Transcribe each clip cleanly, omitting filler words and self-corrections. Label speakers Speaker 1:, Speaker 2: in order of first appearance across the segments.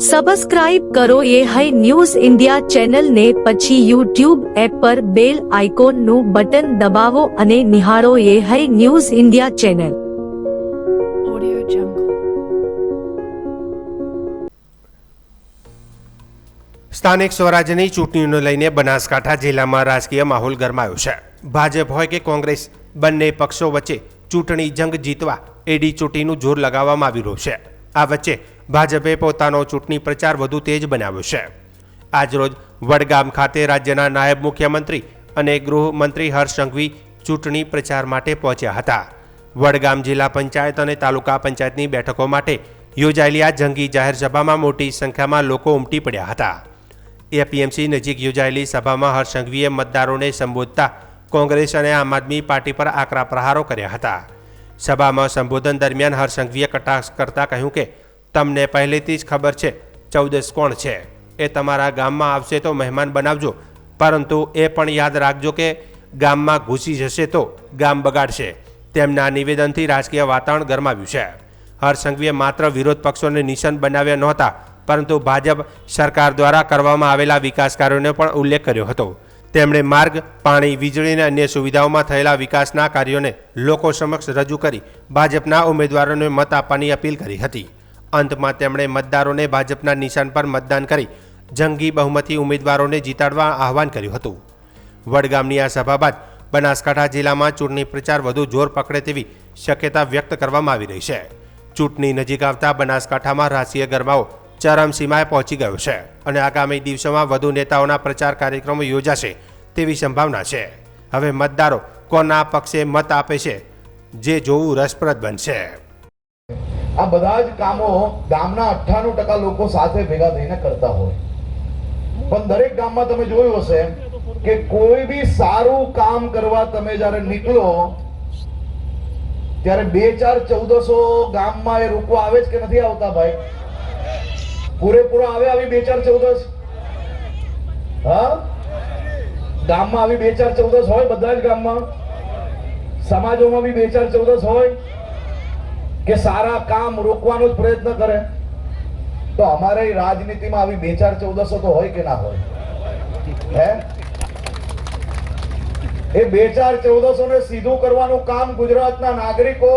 Speaker 1: Subscribe કરો એ high news India ચેનલને, પછી યુટ્યુબ એપ પર બેલ આઇકોનનું બટન દબાવો અને નિહાળો એ high news India channel.
Speaker 2: Audio Jungle.
Speaker 3: સ્થાનિક સ્વરાજ્યની ચૂંટણીઓને લઈને બનાસકાંઠા જિલ્લામાં રાજકીય માહોલ ગરમાયો છે. ભાજપ હોય કે કોંગ્રેસ, બંને પક્ષો વચ્ચે ચૂંટણી જંગ જીતવા એડી ચોટીનું જોર લગાવવામાં આવી રહ્યું છે. આ વચ્ચે ભાજપે પોતાનો ચૂંટણી પ્રચાર વધુ તેજ બનાવ્યો છે. આજરોજ વડગામ ખાતે રાજ્યના નાયબ મુખ્યમંત્રી અને ગૃહમંત્રી હર્ષ સંઘવી ચૂંટણી પ્રચાર માટે પહોંચ્યા હતા. વડગામ જિલ્લા પંચાયત અને તાલુકા પંચાયતની બેઠકો માટે યોજાયેલી આ જંગી જાહેર સભામાં મોટી સંખ્યામાં લોકો ઉમટી પડ્યા હતા. એપીએમસી નજીક યોજાયેલી સભામાં હર્ષ સંઘવીએ મતદારોને સંબોધતા કોંગ્રેસ અને આમ આદમી પાર્ટી પર આકરા પ્રહારો કર્યા હતા. સભામાં સંબોધન દરમિયાન હર્ષ સંઘવીએ કટાક્ષ કરતા કહ્યું કે તમને પહેલેથી જ ખબર છે 14 કોણ છે. એ તમારા ગામમાં આવશે તો મહેમાન બનાવજો, પરંતુ એ પણ યાદ રાખજો કે ગામમાં ઘૂસી જશે તો ગામ બગાડશે. તેમના નિવેદનથી રાજકીય વાતાવરણ ગરમાવ્યું છે. હર્ષ સંઘવીએ માત્ર વિરોધ પક્ષોને નિશાન બનાવ્યા નહોતા, પરંતુ ભાજપ સરકાર દ્વારા કરવામાં આવેલા વિકાસ કાર્યોનો પણ ઉલ્લેખ કર્યો હતો. તેમણે માર્ગ, પાણી, વીજળી અને અન્ય સુવિધાઓમાં થયેલા વિકાસના કાર્યોને લોકો સમક્ષ રજૂ કરી ભાજપના ઉમેદવારોને મત આપવાની અપીલ કરી હતી. અંતમાં તેમણે મતદારોને ભાજપના નિશાન પર મતદાન કરી જંગી બહુમતી ઉમેદવારોને જીતાડવા આહવાન કર્યું હતું. વડગામની આ સભા બાદ બનાસકાંઠા જિલ્લામાં ચૂંટણી પ્રચાર વધુ જોર પકડે તેવી શક્યતા વ્યક્ત કરવામાં આવી રહી છે. ચૂંટણી નજીક આવતા બનાસકાંઠામાં રાજકીય ગરમાવો ચરમસીમાએ પહોંચી ગયો છે અને આગામી દિવસોમાં વધુ નેતાઓના પ્રચાર કાર્યક્રમો યોજાશે તેવી સંભાવના છે. હવે મતદારો કોના પક્ષે મત આપે છે જે જોવું રસપ્રદ બનશે.
Speaker 4: આ બધા જ કામો ગામના 98% લોકો સાથે ભેગા થઈને કરતા હોય, પણ દરેક ગામમાં તમે જોયું હશે કે કોઈ બી સારું કામ કરવા તમે જ્યારે નીકળો ત્યારે 2-4-1400 ગામમાં એ રોકવા આવે જ કે નથી આવતા? ભાઈ પૂરેપૂરા આવે આવી 2-4-14? હા, ગામમાં આવી 2-4-14 હોય? બધા જ ગામમાં, સમાજોમાં બી 2-4-14 હોય કે સારા કામ રોકવાનો જ પ્રયત્ન કરે? તો અમારે રાજનીતિમાં આવી 2-4-14 તો હોય કે ના હોય? હે, એ 2-4-14 ને સીધું કરવાનું કામ ગુજરાતના નાગરિકો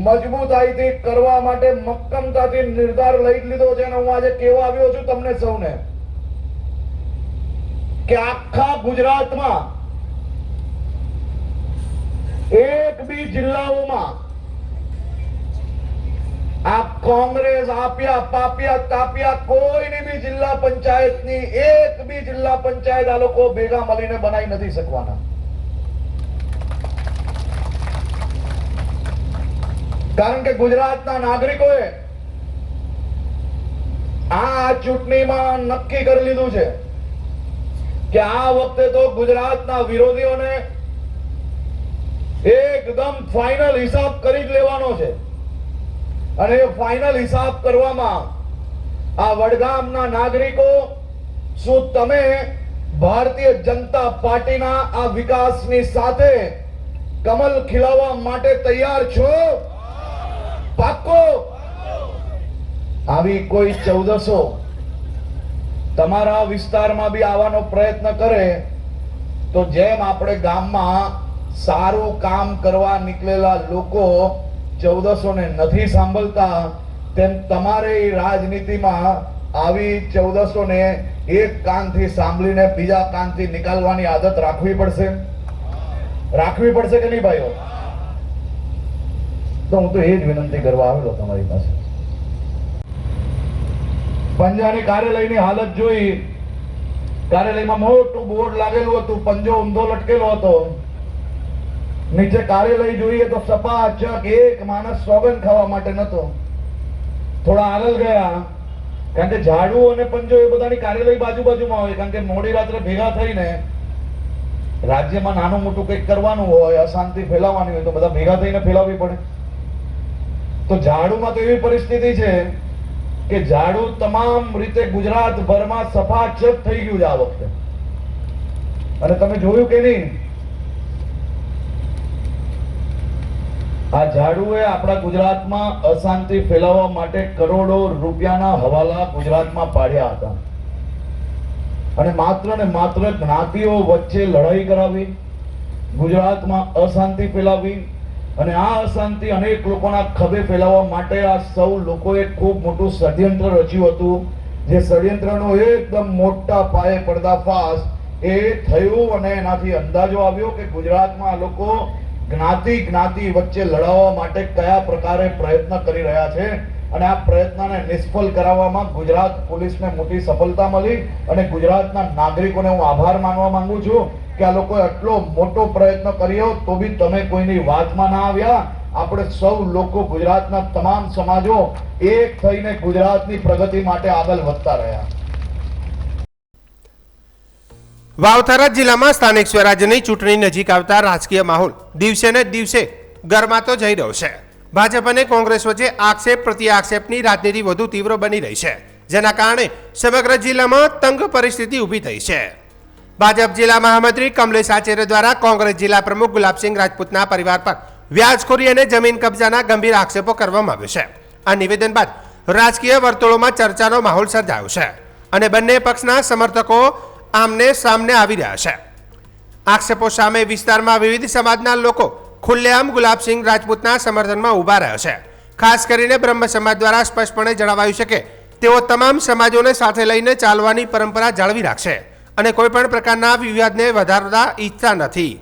Speaker 4: મજબૂતાઈથી કરવા માટે મક્કમતાથી નિર્ધાર લઈ લીધો છે. અને હું આજે કહેવા આવ્યો છું તમને સૌને કે આખા ગુજરાતમાં એક બી જિલ્લાઓમાં આ કોંગ્રેસ આપ્યા પાપ્યા તાપ્યા કોઈની બી જિલ્લા પંચાયતની એક બી જિલ્લા પંચાયત આ લોકો ભેગા મળીને બનાવી નથી શકવાના. કારણ કે ગુજરાતના નાગરિકોએ આ ચૂંટણીમાં નક્કી કરી લીધું છે કે આ વખતે તો ગુજરાતના વિરોધીઓને એકદમ ફાઇનલ હિસાબ કરી જ લેવાનો છે. અને એ ફાઇનલ હિસાબ કરવામાં આ વડગામના નાગરિકો, શું તમે ભારતીય જનતા પાર્ટીના આ વિકાસની સાથે કમલ ખીલાવવા માટે તૈયાર છો? પાક્કો? આવી કોઈ 1400 તમારા વિસ્તારમાં બી આવવાનો પ્રયત્ન કરે તો જેમ આપણે ગામમાં સારું કામ કરવા નીકળેલા લોકો 1400 ને નથી સાંભળતા, તેમ તમારે રાજનીતિમાં આવી 1400 ને એક કાનથી સાંભળીને બીજા કાનથી નિકાલવાની આદત રાખવી પડશે. રાખવી પડશે કે નહીં ભાઈઓ? તો હું તો એ જ વિનંતી કરવા આવેલો તમારી પાસે. પંજાની કાર્યાલયની હાલત જોઈ. કાર્યાલયમાં મોટું બોર્ડ લાગેલું હતું, પંજો ઊંધો લટકેલો હતો. નીચે કાર્યાલય જોઈએ તો સપાચક એક માણસ સોગંદ ખાવા માટે નતો. થોડા આગળ ગયા, કારણ કે ઝાડુ અને પંજો એ બધાની કાર્યાલય બાજુમાં હોય, કારણ કે મોડી રાત્રે ભેગા થઈને રાજ્યમાં નાનું મોટું કંઈક કરવાનું હોય, અશાંતિ ફેલાવવાની હોય તો બધા ભેગા થઈને ફેલાવવી પડે. તો ઝાડુમાં તો એવી પરિસ્થિતિ છે કે ઝાડુ તમામ રીતે ગુજરાતભરમાં સફાચક થઈ ગયું છે આ વખતે. અને તમે જોયું કે નહીં આ ઝાડુએ આપણા ગુજરાતમાં અશાંતિ ફેલાવવા માટે કરોડો રૂપિયાના હવાલા ગુજરાતમાં પાડ્યા હતા અને માત્ર જ્ઞાતિઓ વચ્ચે લડાઈ કરાવી, ગુજરાતમાં અશાંતિ ફેલાવી અને આ અશાંતિ અનેક લોકોના ખભે ફેલાવવા માટે આ સૌ લોકોએ ખૂબ મોટું ષડયંત્ર રચ્યું હતું, જે ષડયંત્રનો એકદમ મોટા પાયે પર્દાફાશ એ થયું અને એનાથી અંદાજો આવ્યો કે ગુજરાતમાં આ લોકો જ્ઞાતિ વચ્ચે લડાવવા માટે કયા પ્રકારે પ્રયત્ન કરી રહ્યા છે અને આ પ્રયત્નને નિષ્ફળ કરાવવામાં ગુજરાત પોલીસને મોટી સફળતા મળી અને ગુજરાતના નાગરિકોને હું આભાર માનવા માંગુ છું કે આ લોકોએ આટલો મોટો પ્રયત્ન કર્યો તો બી તમે કોઈની વાતમાં ના આવ્યા. આપણે સૌ લોકો ગુજરાતના તમામ સમાજો એક થઈને ગુજરાતની પ્રગતિ માટે આગળ વધતા રહ્યા.
Speaker 3: વાવથરા જિલ્લામાં સ્થાનિક સ્વરાજ્યની ચૂંટણી નજીક આવતા રાજકીય માહોલ દિવસે ને દિવસે ગરમાતો જઈ રહ્યો છે. ભાજપ અને કોંગ્રેસ વચ્ચે આક્ષેપ પ્રતિ આક્ષેપની રાજનીતિ વધુ તીવ્ર બની રહી છે, જેના કારણે સમગ્ર જિલ્લામાં તંગ પરિસ્થિતિ ઊભી થઈ છે. ભાજપ જિલ્લા મહામંત્રી કમલેશ આચાર્ય દ્વારા કોંગ્રેસ જિલ્લા પ્રમુખ ગુલાબસિંહ રાજપૂતના પરિવાર પર વ્યાજખોરી અને જમીન કબજાના ગંભીર આક્ષેપો કરવામાં આવ્યો છે. આ નિવેદન બાદ રાજકીય વર્તુળોમાં ચર્ચાનો માહોલ સર્જાયો છે અને બંને પક્ષના સમર્થકો આમને સામને આવી રહ્યા છે. આક્ષેપો સામે વિસ્તારમાં વિવિધ સમાજના લોકો ખુલ્લેઆમ ગુલાબસિંહ રાજપૂતના સમર્થનમાં ઊભા રહ્યા છે. ખાસ કરીને બ્રહ્મ સમાજ દ્વારા સ્પષ્ટપણે જણાવાયું છે કે તેઓ તમામ સમાજોને સાથે લઈને ચાલવાની પરંપરા જાળવી રાખશે અને કોઈપણ પ્રકારના વિવાદને વધારવા ઈચ્છતા નથી.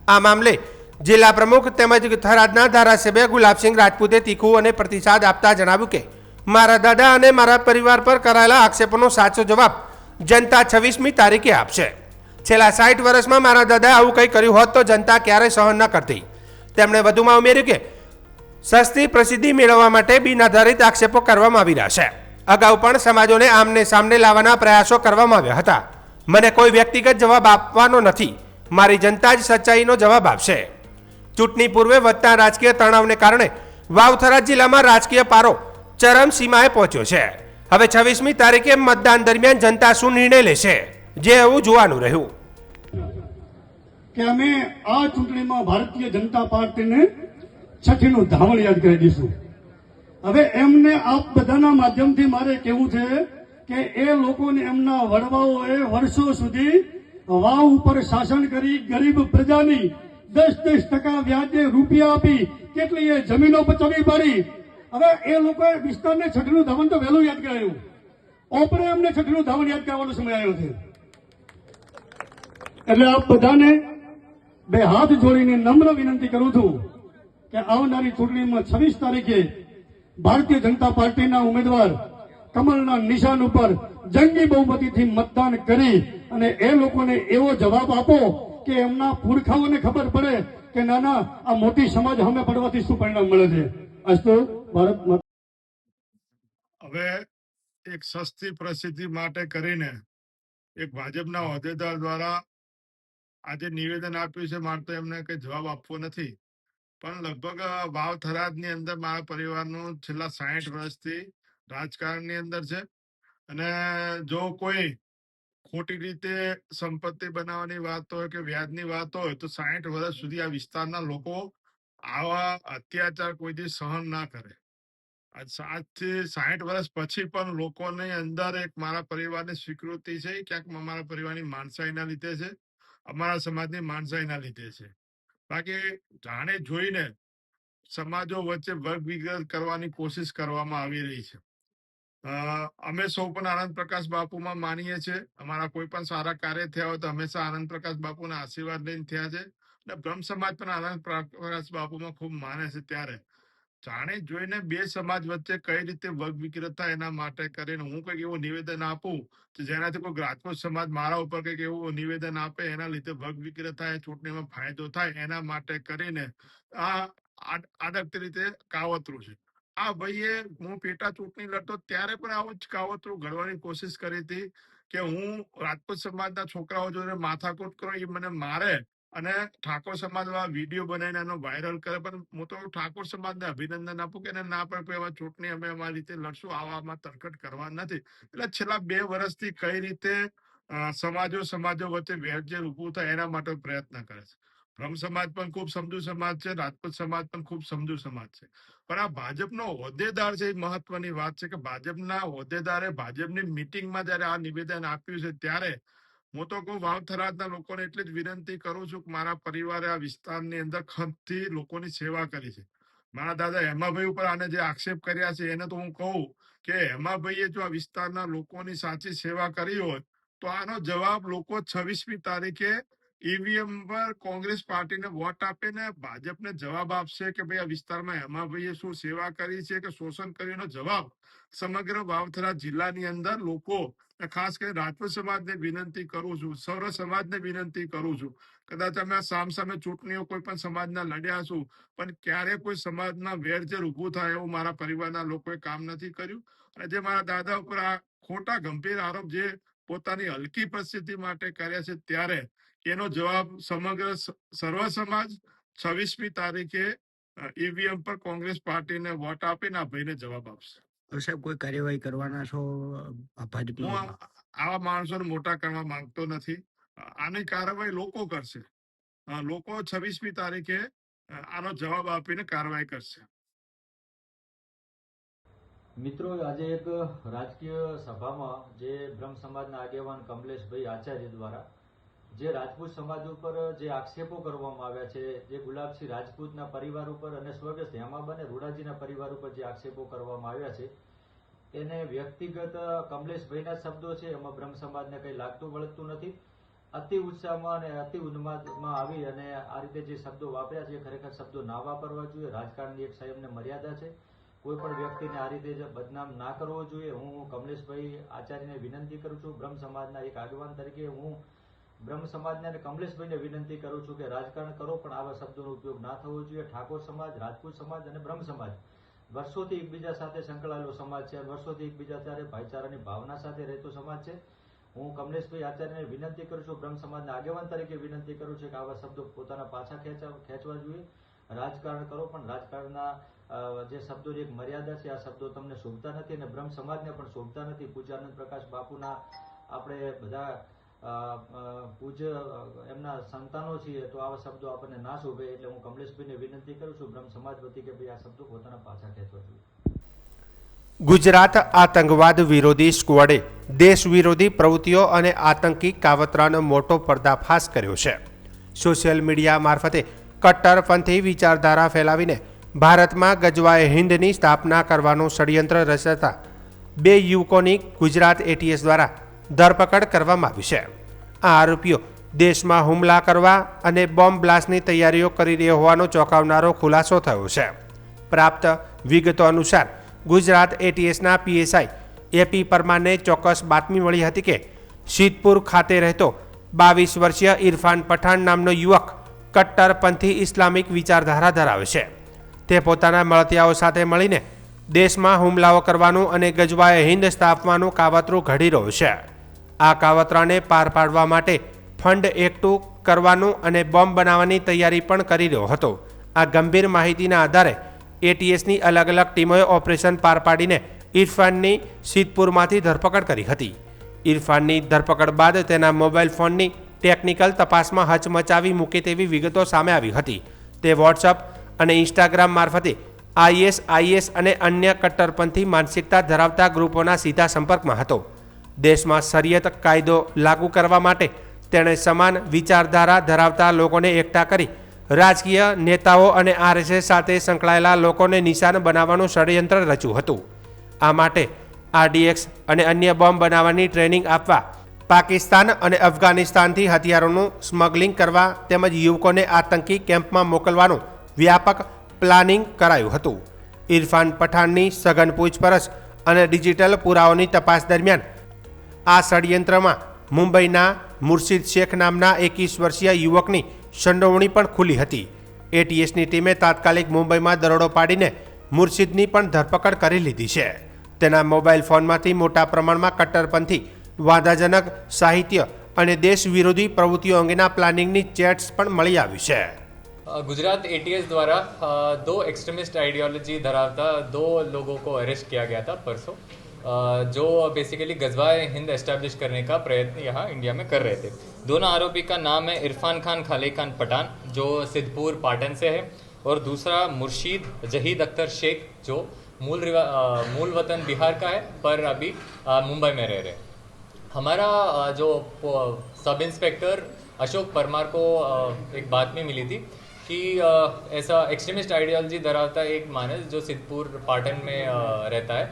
Speaker 3: આ મામલે જિલ્લા પ્રમુખ તેમજ થરાદના ધારાસભ્ય ગુલાબસિંહ રાજપૂતે તીખું અને પ્રતિસાદ આપતા જણાવ્યું કે મારા દાદા અને મારા પરિવાર પર કરાયેલા આક્ષેપોનો સાચો જવાબ જનતા 26મી તારીખે આપશે. છેલ્લા 60 વર્ષમાં મારા દાદાએ આવું કંઈ કર્યું હોત તો જનતા ક્યારેય સહન ન કરતી. તેમણે વધુમાં ઉમેર્યું કે સસ્તી પ્રસિદ્ધિ મેળવવા માટે બિનઆધારિત આક્ષેપો કરવામાં આવી રહ્યા છે. અગાઉ પણ સમાજોને આમને સામને લાવવાના પ્રયાસો કરવામાં આવ્યા હતા. મને કોઈ વ્યક્તિગત જવાબ આપવાનો નથી, મારી જનતા જ સચ્ચાઈનો જવાબ આપશે. ચૂંટણી પૂર્વે વધતા રાજકીય તણાવને કારણે વાવથરા જિલ્લામાં રાજકીય પારો ચરમસીમાએ પહોંચ્યો છે. હવે 26મી તારીખે મતદાન દરમિયાન જનતા શું નિર્ણય લેશે, જે એવું જોવાનું રહ્યું.
Speaker 5: કે અમે આ ચૂંટણીમાં ભારતીય જનતા પાર્ટીને છઠ્ઠીનું ધાવણ યાદ કરી દઈશું. હવે એમને આપ બધાના માધ્યમથી મારે કહેવું છે કે એ લોકોને એમના વડવાઓએ વર્ષો સુધી વાવ ઉપર શાસન કરી ગરીબ પ્રજાની 10% વ્યાજે રૂપિયા આપી કેટલી એ જમીનો બચાવી પાડી. હવે એ લોકોએ વિસ્તારને છઠ્ઠીનું ધાવણ તો વહેલું યાદ કરાયું. ઓપરે એમને છઠ્ઠીનું ધાવણ યાદ કરવાનો સમય આવ્યો છે. એટલે આપ બધાને બે હાથ જોડીને નમ્ર વિનંતી કરું છું કે આવનારી ચૂંટણીમાં 26 તારીખે ભારતીય જનતા પાર્ટીના ઉમેદવાર કમલના નિશાન ઉપર જંગી બહુમતીથી મતદાન કરી અને એ લોકોને એવો જવાબ આપો કે એમના પુરખાઓને ખબર પડે કે નાના આ મોટી સમાજ સામે પડવાથી શું પરિણામ મળે છે. અસ્તુ ભારત માતા.
Speaker 6: હવે એક સસ્તી પ્રસિદ્ધિ માટે કરીને એક ભાજપના હોદ્દેદાર દ્વારા આજે નિવેદન આપ્યું છે. મારે તો એમને કઈ જવાબ આપવો નથી, પણ લગભગ વાવ થરાદની અંદર મારા પરિવારનું છેલ્લા 60 વર્ષથી રાજકારણની અંદર છે અને જો કોઈ ખોટી રીતે સંપત્તિ બનાવવાની વાત હોય કે વ્યાજની વાત હોય તો 60 વર્ષ સુધી આ વિસ્તારના લોકો આવા અત્યાચાર કોઈ દિવસ સહન ના કરે. આજથી 60 વર્ષ પછી પણ લોકોની અંદર એક મારા પરિવારની સ્વીકૃતિ છે, ક્યાંક અમારા પરિવારની માણસાઈના લીધે છે, અમારા સમાજની માણસાઈના લીધે છે. બાકી જાણે જોઈને સમાજો વચ્ચે વર્ગ વિગ્રહ કરવાની કોશિશ કરવામાં આવી રહી છે. અમે સૌ પણ આનંદ પ્રકાશ બાપુમાં માનીએ છીએ. અમારા કોઈ પણ સારા કાર્ય થયા હોય તો હંમેશા આનંદ પ્રકાશ બાપુના આશીર્વાદ લઈને થયા છે અને બ્રહ્મ સમાજ પણ આનંદ પ્રકાશ બાપુમાં ખૂબ માને છે. ત્યારે જાણે જોઈને બે સમાજ વચ્ચે કઈ રીતે વર્ગ વિગ્રહ થાય એના માટે કરીને હું કઈક એવું નિવેદન આપું જેનાથી કોઈ રાજકોટ સમાજ મારા ઉપર કઈક એવું નિવેદન આપે એના લીધે વર્ગ વિગ્રહ થાય, ચૂંટણીમાં ફાયદો થાય, એના માટે કરીને આ આડકતી રીતે કાવતરું છે. આ ભાઈએ હું પેટા ચૂંટણી લડતો ત્યારે પણ આવું જ કાવતરું ઘડવાની કોશિશ કરી હતી કે હું રાજપૂત સમાજના છોકરાઓ જોડે માથાકૂટ કરો, એ મને મારે અને ઠાકોર સમાજ વિડીયો બનાવીને એનો વાયરલ કરે. પણ હું તો ઠાકોર સમાજને અભિનંદન આપું કે ના પડે એવા ચૂંટણી અમે અમારી રીતે લડશું, આવામાં તરકટ કરવા નથી. એટલે છેલ્લા 2 વર્ષથી કઈ રીતે સમાજો વચ્ચે વેરઝેર ઉભું થાય એના માટે પ્રયત્ન કરે છે. બ્રહ્મ સમાજ પણ ખૂબ સમજુ સમાજ છે, રાજપૂત સમાજ પણ ખૂબ સમજુ સમાજ છે. પણ આ ભાજપનો હોદ્દેદાર છે, એ મહત્વની વાત છે કે ભાજપના હોદ્દેદારે ભાજપની મિટિંગમાં જયારે આ નિવેદન આપ્યું છે ત્યારે હું તો કહું વાવથરાદના લોકોને એટલી જ વિનંતી કરું છું કે મારા પરિવારે આ વિસ્તારની અંદર ખંતથી લોકોની સેવા કરી છે. મારા દાદા હેમાભાઈ ઉપર આને જે આક્ષેપ કર્યા છે એને તો હું કહું કે હેમાભાઈએ જો આ વિસ્તારના લોકોની સાચી સેવા કરી હોય તો આનો જવાબ લોકો 26મી તારીખે ઈવીએમ પર કોંગ્રેસ પાર્ટીને વોટ આપીને ભાજપને જવાબ આપશે કે ભાઈ આ વિસ્તારમાં હેમાભાઈએ શું સેવા કરી છે કે શોષણ કર્યુંનો જવાબ સમગ્ર વાવથરા જિલ્લાની અંદર લોકો, ખાસ કરીને રાજપૂત સમાજને વિનંતી કરું છું, સૌર સમાજને વિનંતી કરું છું. કદાચ અમે સામસામે ચૂંટણીઓ કોઈ પણ સમાજના લડ્યા છું, પણ ક્યારે કોઈ સમાજના વેરઝેર ઊભું થાય એવું મારા પરિવારના લોકોએ કામ નથી કર્યું. અને જે મારા દાદા ઉપર આ ખોટા ગંભીર આરોપ જે પોતાની હલકી પરિસ્થિતિ માટે કર્યા છે ત્યારે એનો જવાબ સમગ્ર સર્વ સમાજ 26મી તારીખે ઈવીએમ પર કોંગ્રેસ પાર્ટીને વોટ આપીને આ ભાઈને જવાબ આપશે.
Speaker 7: સાહેબ કોઈ કાર્યવાહી કરવાના છો ભાજપનો?
Speaker 6: હું આવા માણસોને મોટા કરવા માંગતો નથી. આની કાર્યવાહી લોકો કરશે. લોકો 26મી તારીખે આનો જવાબ આપીને કાર્યવાહી કરશે.
Speaker 8: મિત્રો, આજે એક રાજકીય સભામાં જે બ્રહ્મ સમાજના આગેવાન કમલેશભાઈ આચાર્ય દ્વારા જે રાજપૂત સમાજ ઉપર જે આક્ષેપો કરવામાં આવ્યા છે, જે ગુલાબસિંહ રાજપૂતના પરિવાર ઉપર અને સ્વર્ગસ્થ હેમાબા રૂડાજીના પરિવાર ઉપર જે આક્ષેપો કરવામાં આવ્યા છે એને વ્યક્તિગત કમલેશભાઈના શબ્દો છે, એમાં બ્રહ્મ સમાજને કંઈ લાગતું વળગતું નથી. અતિ ઉત્સાહમાં અને અતિ ઉન્માદમાં આવી અને આ રીતે જે શબ્દો વાપર્યા છે ખરેખર શબ્દો ના વાપરવા જોઈએ. રાજકારણની એક સંયમને મર્યાદા છે. કોઈ પણ વ્યક્તિને આ રીતે બદનામ ના કરવો જોઈએ. હું કમલેશભાઈ આચાર્યને વિનંતી કરું છું, બ્રહ્મ સમાજના એક આગેવાન તરીકે હું બ્રહ્મ સમાજને અને કમલેશભાઈને વિનંતી કરું છું કે રાજકારણ કરો પણ આવા શબ્દોનો ઉપયોગ ના થવો જોઈએ. ઠાકોર સમાજ, રાજપૂત સમાજ અને બ્રહ્મ સમાજ વર્ષોથી એકબીજા સાથે સંકળાયેલો સમાજ છે, વર્ષોથી એકબીજા સાથે ભાઈચારાની ભાવના સાથે રહેતો સમાજ છે. હું કમલેશભાઈ આચાર્યને વિનંતી કરું છું, બ્રહ્મ સમાજના આગેવાન તરીકે વિનંતી કરું છું કે આવા શબ્દો પોતાના પાછા ખેંચવા જોઈએ. રાજકારણ કરો પણ રાજકારણના જે શબ્દોની એક મર્યાદા છે, આ શબ્દો તમને શોભતા નથી અને બ્રહ્મ સમાજને પણ શોભતા નથી. પૂજ્ય આનંદ પ્રકાશ બાપુના આપણે બધા પૂજ્ય એમના સંતાનો છીએ તો આવા શબ્દો આપણને ના શોભે. એટલે હું કમલેશભાઈને વિનંતી કરું છું બ્રહ્મ સમાજ વતી કે ભાઈ આ શબ્દો પોતાના પાછા ખેંચવા જોઈએ.
Speaker 3: ગુજરાત આતંકવાદ વિરોધી સ્ક્વોડે દેશ વિરોધી પ્રવૃત્તિઓ અને આતંકી કાવતરાનો મોટો પર્દાફાશ કર્યો છે. સોશિયલ મીડિયા મારફતે કટ્ટરપંથી વિચારધારા ફેલાવીને ભારતમાં ગજવાએ હિન્દની સ્થાપના કરવાનું ષડયંત્ર રચતા 2 યુવકોની ગુજરાત એટીએસ દ્વારા ધરપકડ કરવામાં આવી છે. આ આરોપીઓ દેશમાં હુમલા કરવા અને બોમ્બ બ્લાસ્ટની તૈયારીઓ કરી રહ્યા હોવાનો ચોંકાવનારો ખુલાસો થયો છે. પ્રાપ્ત વિગતો અનુસાર ગુજરાત એટીએસના પીએસઆઈ એપી પરમારને ચોક્કસ બાતમી મળી હતી કે સિદ્ધપુર ખાતે રહેતો 22 વર્ષીય ઇરફાન પઠાણ નામનો યુવક કટ્ટરપંથી ઇસ્લામિક વિચારધારા ધરાવે છે. તે પોતાના મળતિયાઓ સાથે મળીને દેશમાં હુમલાઓ કરવાનું અને ગજવાએ હિન્દ સ્થાપવાનું કાવતરું ઘડી રહ્યો છે. આ કાવતરાને પાર પાડવા માટે ફંડ એકઠું કરવાનું અને બોમ્બ બનાવવાની તૈયારી પણ કરી રહ્યો હતો. આ ગંભીર માહિતીના આધારે એટીએસની અલગ અલગ ટીમોએ ઓપરેશન પાર પાડીને ઇરફાનની સિદ્ધપુરમાંથી ધરપકડ કરી હતી. ઇરફાનની ધરપકડ બાદ તેના મોબાઈલ ફોનની ટેકનિકલ તપાસમાં હચમચાવી મૂકે તેવી વિગતો સામે આવી હતી. તે વોટ્સઅપ અને ઇન્સ્ટાગ્રામ મારફતે આઈએસ અને અન્ય કટ્ટરપંથી માનસિકતા ધરાવતા ગ્રુપોના સીધા સંપર્કમાં હતો. દેશમાં શરિયત કાયદો લાગુ કરવા માટે તેણે સમાન વિચારધારા ધરાવતા લોકોને એકઠા કરી રાજકીય નેતાઓ અને આરએસએસ સાથે સંકળાયેલા લોકોને નિશાન બનાવવાનું ષડયંત્ર રચ્યું હતું. આ માટે આરડીએક્સ અને અન્ય બોમ્બ બનાવવાની ટ્રેનિંગ આપવા પાકિસ્તાન અને અફઘાનિસ્તાનથી હથિયારોનું સ્મગલિંગ કરવા તેમજ યુવકોને આતંકી કેમ્પમાં મોકલવાનું વ્યાપક પ્લાનિંગ કરાયું હતું. ઇરફાન પઠાણની સઘન પૂછપરછ અને ડિજિટલ પુરાવાઓની તપાસ દરમિયાન આ ષડયંત્રમાં મુંબઈના મુર્શિદ શેખ નામના 21 વર્ષીય યુવકની સંડોવણી પણ ખુલી હતી. એટીએસની ટીમે તાત્કાલિક મુંબઈમાં દરોડો પાડીને મુર્શિદની પણ ધરપકડ કરી લીધી છે. તેના મોબાઈલ ફોનમાંથી મોટા પ્રમાણમાં કટ્ટરપંથી વાંધાજનક સાહિત્ય અને દેશ વિરોધી પ્રવૃત્તિઓ અંગેના પ્લાનિંગની ચેટ્સ પણ મળી આવી છે.
Speaker 9: गुजरात एटीएस द्वारा 2 एक्सट्रीमिस्ट आइडियोलॉजी धरावता 2 लोगों को अरेस्ट किया गया था परसों. जो बेसिकली गजवा हिंद एस्टेब्लिश करने का प्रयत्न यहाँ इंडिया में कर रहे थे। दोनों आरोपी का नाम है इरफान खान खाले खान पठान, जो सिद्धपुर पाटन से है, और दूसरा मुर्शीद जहीद अख्तर शेख, जो मूल वतन बिहार का है पर अभी मुंबई में रह रहे हैं। हमारा जो सब इंस्पेक्टर अशोक परमार को एक बातमी मिली थी कि ऐसा एक्सट्रीमिस्ट आइडियोलॉजी धरावता एक मानस जो सिद्धपुर पाटन में रहता है,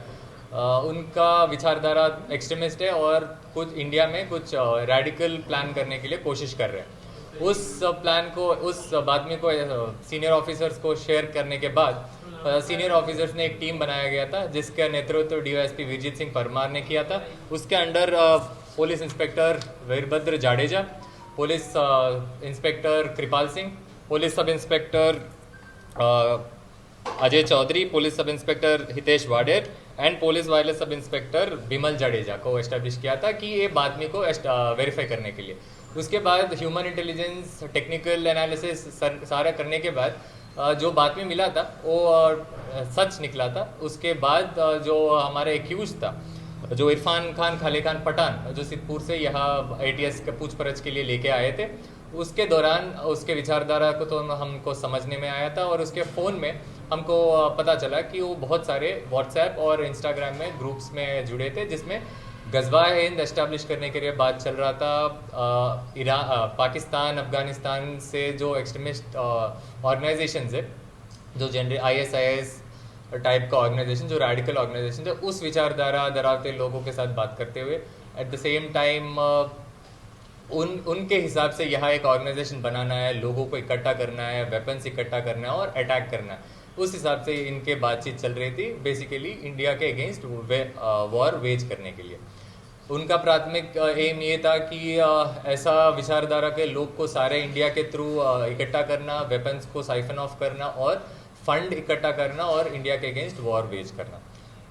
Speaker 9: उनका विचारधारा एक्सट्रीमिस्ट है और कुछ इंडिया में कुछ रेडिकल प्लान करने के लिए कोशिश कर रहे हैं। उस प्लान को, उस बातमी को सीनियर ऑफिसर्स को शेयर करने के बाद सीनियर ऑफिसर्स ने एक टीम बनाया गया था, जिसका नेतृत्व डीवाईएसपी वीरजीत सिंह परमार ने किया था। उसके under police inspector Virbhadra Jadeja, police inspector Kripal Singh, police sub inspector Ajay Chaudhary, police sub inspector Hitesh Vader and police wireless sub inspector Bimal Jadeja को एस्टेब्लिश किया था कि ये बातमी को वेरीफाई करने के लिए। उसके बाद ह्यूमन इंटेलिजेंस, टेक्निकल एनालिसिस सारा करने के बाद जो बातमी मिला था वो सच निकला था। उसके बाद जो हमारे एक्यूज था, जो इरफान खान खाले खान पठान, जो सिद्धपुर से यहाँ एटीएस के पूछपरछ के लिए लेके आए थे, उसके दौरान उसके विचारधारा को तो हमको समझने में आया था और उसके फ़ोन में हमको पता चला कि वो बहुत सारे व्हाट्सएप और इंस्टाग्राम में ग्रुप्स में जुड़े थे, जिसमें गजवा हिंद एस्टेब्लिश करने के लिए बात चल रहा था। पाकिस्तान, अफगानिस्तान से जो एक्सट्रीमिस्ट ऑर्गेनाइजेशंस है, जो जनरल ISIS टाइप का ऑर्गेनाइजेशन, जो रेडिकल ऑर्गेनाइजेशन है, उस विचारधारा धरावते लोगों के साथ बात करते हुए एट द सेम टाइम उनके हिसाब से यहाँ एक ऑर्गेनाइजेशन बनाना है, लोगों को इकट्ठा करना है, वेपन्स इकट्ठा करना है और अटैक करना है। उस हिसाब से इनके बातचीत चल रही थी, बेसिकली इंडिया के अगेंस्ट वॉर वेज करने के लिए। उनका प्राथमिक एम ये था कि ऐसा विचारधारा के लोग को सारे इंडिया के थ्रू इकट्ठा करना, वेपन्स को साइफन ऑफ करना और फंड इकट्ठा करना और इंडिया के अगेंस्ट वॉर वेज करना।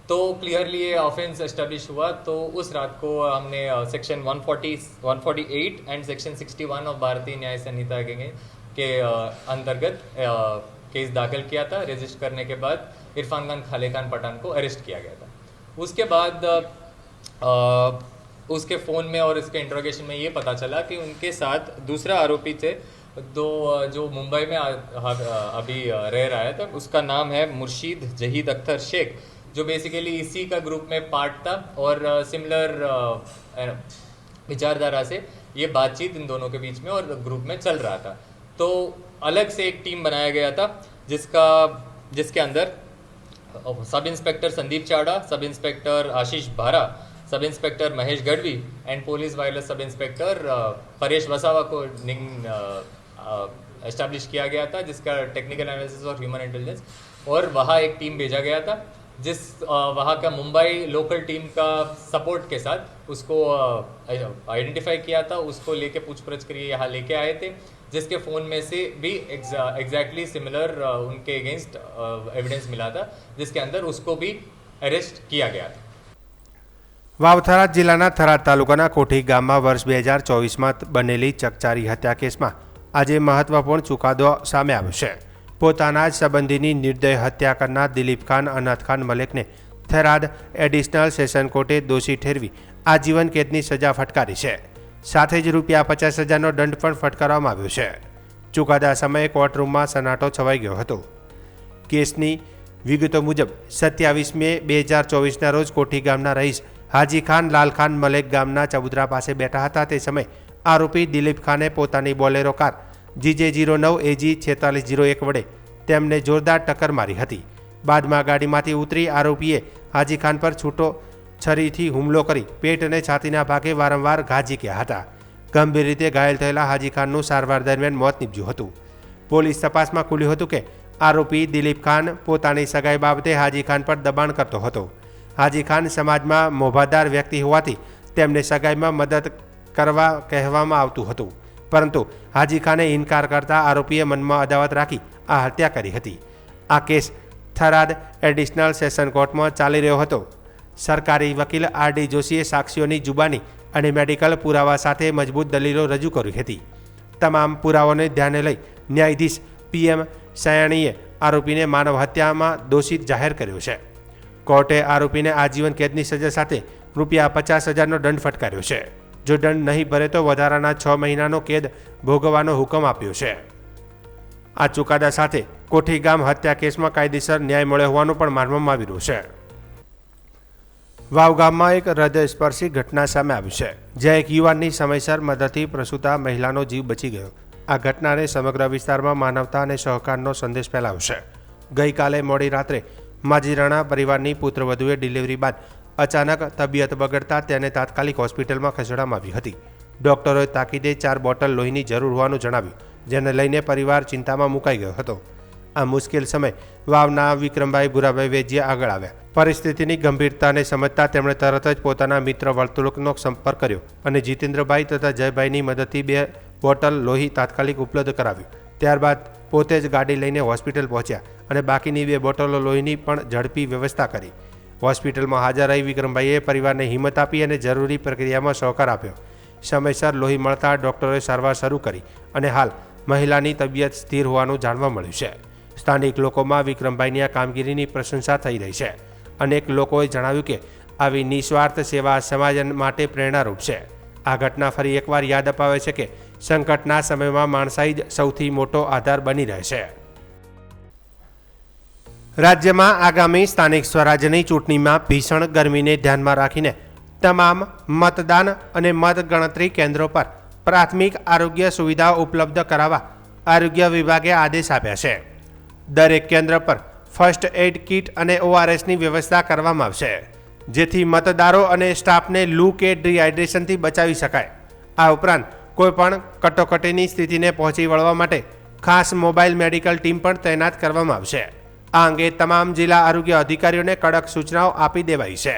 Speaker 9: तो क्लियरली ये ऑफेंस एस्टेब्लिश हुआ। तो उस रात को हमने सेक्शन 148 एंड सेक्शन 61 ऑफ भारतीय न्याय संहिता के अंतर्गत केस दाखिल किया था। रजिस्टर करने के बाद इरफान खान खाले खान पठान को अरेस्ट किया गया था। उसके बाद उसके फ़ोन में और इसके इंट्रोगेशन में ये पता चला कि उनके साथ दूसरा आरोपी थे, जो मुंबई में अभी रह रहा है, तो उसका नाम है मुर्शीद जहीद अख्तर शेख, जो बेसिकली इसी का ग्रुप में पार्ट था और सिमिलर विचारधारा से ये बातचीत इन दोनों के बीच में और ग्रुप में चल रहा था। तो अलग से एक टीम बनाया गया था जिसके अंदर sub inspector Sandeep Chavda, sub inspector आशीष भारा, sub inspector Mahesh Gadhvi and police wireless sub inspector Paresh Vasava को एस्टैब्लिश किया गया था, जिसका टेक्निकल एनालिसिस और ह्यूमन इंटेलिजेंस, और वहाँ एक टीम भेजा गया था जिस वहाँ का मुंबई लोकल टीम का सपोर्ट के साथ उसको आइडेंटिफाई किया था, उसको लेके पूछपरछ के लिए यहाँ लेके आए थे, जिसके फ़ोन में से भी एग्जैक्टली सिमिलर उनके अगेंस्ट एविडेंस मिला था, जिसके अंदर उसको भी अरेस्ट किया गया था।
Speaker 3: વાવથરા જિલ્લાના થરાદ તાલુકાના કોઠી ગામમાં વર્ષ 2024માં બનેલી ચકચારી હત્યા કેસમાં આજે મહત્વપૂર્ણ ચુકાદો સામે આવ્યો છે। પોતાના જ સંબંધીની નિર્દય હત્યા કરનાર દિલીપ ખાન અનાથ ખાન મલેકને થરાદ એડિશનલ સેશન કોર્ટે દોષી ઠેરવી આજીવન કેદની સજા ફટકારી છે। સાથે જ ₹50,000નો દંડ પણ ફટકારવામાં આવ્યો છે। ચુકાદા સમયે કોર્ટરૂમમાં સન્નાટો છવાઈ ગયો હતો। કેસની વિગતો મુજબ 27 મે 2024ના રોજ કોઠી ગામના રહીશ હાજી ખાન લાલ ખાન મલેક ગામના ચબુદરા પાસે બેઠા હતા। તે સમયે આરોપી દિલીપ ખાને પોતાની બોલેરો કાર GJ09 AG 4601 વડે તેમને જોરદાર ટક્કર મારી હતી। બાદમાં ગાડીમાંથી ઉતરી આરોપીએ હાજી ખાન પર છૂટો છરીથી હુમલો કરી પેટ અને છાતીના ભાગે વારંવાર ઘા ઝીક્યા હતા। ગંભીર રીતે ઘાયલ થયેલા હાજી ખાનનું સારવાર દરમિયાન મોત નીપજ્યું હતું। પોલીસ તપાસમાં ખુલ્યું હતું કે આરોપી દિલીપ ખાન પોતાની સગાઈ બાબતે હાજી ખાન પર દબાણ કરતો હતો। હાજી ખાન સમાજમાં મોભાદાર વ્યક્તિ હોવાથી તેમને સગાઈમાં મદદ કરવા કહેવામાં આવતું હતું, પરંતુ હાજી ખાને ઇનકાર કરતા આરોપીએ મનમાં અદાવત રાખી આ હત્યા કરી હતી। આ કેસ થરાદ એડિશનલ સેશન કોર્ટમાં ચાલી રહ્યો હતો। સરકારી વકીલ RD જોશીએ સાક્ષીઓની જુબાની અને મેડિકલ પુરાવા સાથે મજબૂત દલીલો રજૂ કરી હતી। તમામ પુરાવાઓને ધ્યાને લઈ ન્યાયાધીશ PM સયાણીએ આરોપીને માનવ હત્યામાં દોષિત જાહેર કર્યો છે। કોર્ટે આરોપીને આજીવન કેદની સજા સાથે ₹50,000નો દંડ ફટકાર્યો છે. જો દંડ નહીં ભરે તો વધારાના 6 મહિનાનો કેદ ભોગવવાનો હુકમ આપ્યો છે. આ ચુકાદા સાથે કોઠી ગામ હત્યા કેસમાં કાયદેસર ન્યાય મળ્યો હોવાનું પણ માનવામાં આવી રહ્યું છે. વાવ ગામમાં એક હૃદયસ્પર્શી ઘટના સામે આવી છે, જ્યાં એક યુવાનની સમયસર મદદથી પ્રસૂતા મહિલાનો જીવ બચી ગયો. આ ઘટનાને સમગ્ર વિસ્તારમાં માનવતા અને સહકારનો સંદેશ ફેલાવ્યો છે. ગઈકાલે મોડી રાત્રે માજીરાણા પરિવારની પુત્રવધુએ ડિલિવરી બાદ અચાનક તબિયત બગડતા તેને તાત્કાલિક હોસ્પિટલમાં ખસેડવામાં આવી હતી. ડોક્ટરોએ તાકીદે 4 બોટલ લોહીની જરૂર હોવાનું જણાવ્યું, જેને લઈને પરિવાર ચિંતામાં મુકાઈ ગયો હતો. આ મુશ્કેલ સમય વાવના વિક્રમભાઈ ભુરાભાઈ વેજીયા આગળ આવ્યા. પરિસ્થિતિની ગંભીરતાને સમજતા તેમણે તરત જ પોતાના મિત્ર વર્તુળનો સંપર્ક કર્યો અને જીતેન્દ્રભાઈ તથા જયભાઈની મદદથી 2 બોટલ લોહી તાત્કાલિક ઉપલબ્ધ કરાવ્યું. ત્યારબાદ પોતે જ ગાડી લઈને હોસ્પિટલ પહોંચ્યા અને બાકીની 2 બોટલો લોહીની પણ ઝડપી વ્યવસ્થા કરી. હોસ્પિટલમાં હાજર રહી વિક્રમભાઈએ પરિવારને હિંમત આપી અને જરૂરી પ્રક્રિયામાં સહકાર આપ્યો. સમયસર લોહી મળતા ડોક્ટરોએ સારવાર શરૂ કરી અને હાલ મહિલાની તબિયત સ્થિર હોવાનું જાણવા મળ્યું છે. સ્થાનિક લોકોમાં વિક્રમભાઈની આ કામગીરીની પ્રશંસા થઈ રહી છે. અનેક લોકોએ જણાવ્યું કે આવી નિસ્વાર્થ સેવા સમાજ માટે પ્રેરણારૂપ છે. આ ઘટના ફરી એકવાર યાદ અપાવે છે કે સંકટના સમયમાં માણસાઈ જ સૌથી મોટો આધાર બની રહે છે. રાજ્યમાં આગામી સ્થાનિક સ્વરાજ્યની ચૂંટણીમાં ભીષણ ગરમીને ધ્યાનમાં રાખીને તમામ મતદાન અને મતગણતરી કેન્દ્રો પર પ્રાથમિક આરોગ્ય સુવિધાઓ ઉપલબ્ધ કરાવવા આરોગ્ય વિભાગે આદેશ આપ્યા છે. દરેક કેન્દ્ર પર ફર્સ્ટ એડ કિટ અને ORSની વ્યવસ્થા કરવામાં આવશે, જેથી મતદારો અને સ્ટાફને લૂ કે ડિહાઇડ્રેશનથી બચાવી શકાય. આ ઉપરાંત કોઈપણ કટોકટીની સ્થિતિને પહોંચી વળવા માટે ખાસ મોબાઈલ મેડિકલ ટીમ પણ તૈનાત કરવામાં આવશે. આ અંગે તમામ જિલ્લા આરોગ્ય અધિકારીઓને કડક સૂચનાઓ આપી દેવાઈ છે.